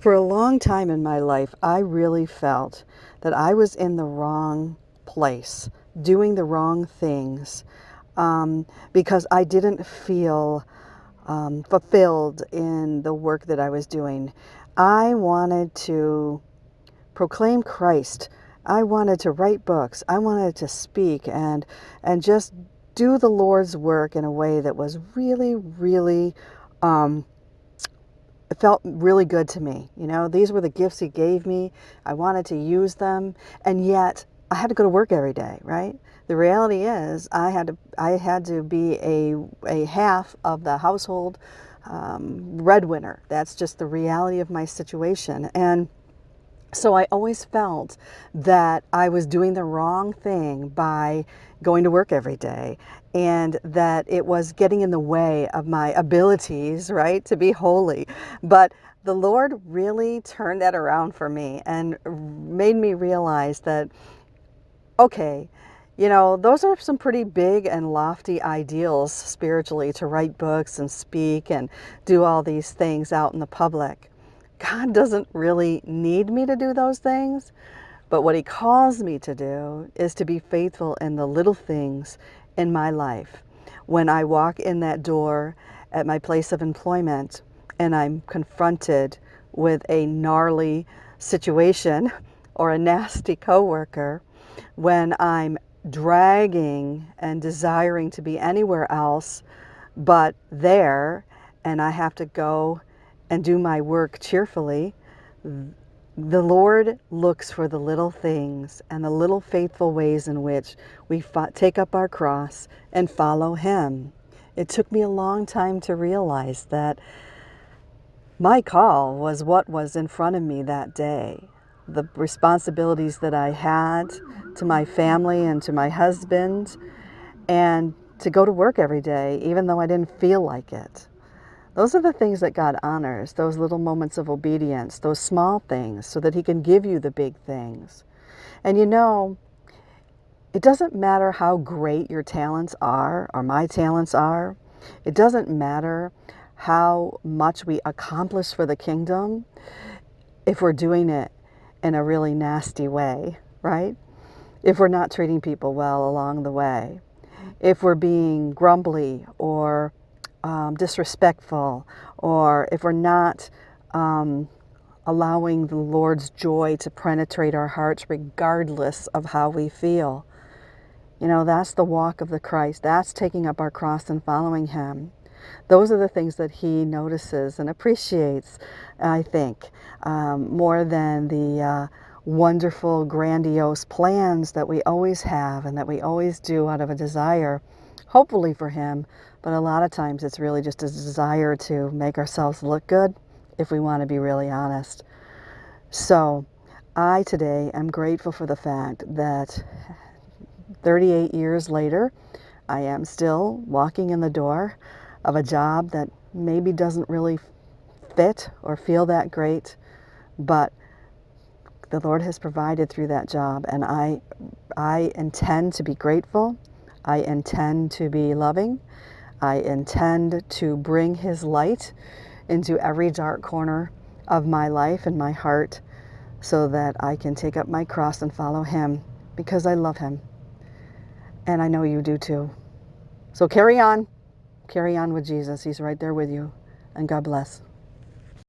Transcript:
For a long time in my life, I really felt that I was in the wrong place, doing the wrong things, because I didn't feel fulfilled in the work that I was doing. I wanted to proclaim Christ. I wanted to write books. I wanted to speak and just do the Lord's work in a way that was really, really um, it felt really good to me. You know, these were the gifts he gave me. I wanted to use them, and yet I had to go to work every day, right? The reality is I had to be a half of the household breadwinner. That's just the reality of my situation. And so I always felt that I was doing the wrong thing by going to work every day, and that it was getting in the way of my abilities, right, to be holy. But the Lord really turned that around for me and made me realize that, okay, you know, those are some pretty big and lofty ideals spiritually, to write books and speak and do all these things out in the public. God doesn't really need me to do those things, but what he calls me to do is to be faithful in the little things in my life. When I walk in that door at my place of employment and I'm confronted with a gnarly situation or a nasty coworker, when I'm dragging and desiring to be anywhere else but there, and I have to go and do my work cheerfully, the Lord looks for the little things and the little faithful ways in which we take up our cross and follow Him. It took me a long time to realize that my call was what was in front of me that day. The responsibilities that I had to my family and to my husband, and to go to work every day, even though I didn't feel like it. Those are the things that God honors, those little moments of obedience, those small things, so that He can give you the big things. And you know, it doesn't matter how great your talents are, or my talents are. It doesn't matter how much we accomplish for the kingdom if we're doing it in a really nasty way, right? If we're not treating people well along the way, if we're being grumbly or disrespectful, or if we're not allowing the Lord's joy to penetrate our hearts regardless of how we feel. You know, that's the walk of the Christ. That's taking up our cross and following Him. Those are the things that He notices and appreciates, I think, more than the wonderful, grandiose plans that we always have and that we always do out of a desire, hopefully for Him, but a lot of times it's really just a desire to make ourselves look good, if we want to be really honest. So I today am grateful for the fact that 38 years later, I am still walking in the door of a job that maybe doesn't really fit or feel that great, but the Lord has provided through that job, and I intend to be grateful. I intend to be loving. I intend to bring His light into every dark corner of my life and my heart, so that I can take up my cross and follow Him, because I love Him. And I know you do too. So carry on with Jesus. He's right there with you. And God bless.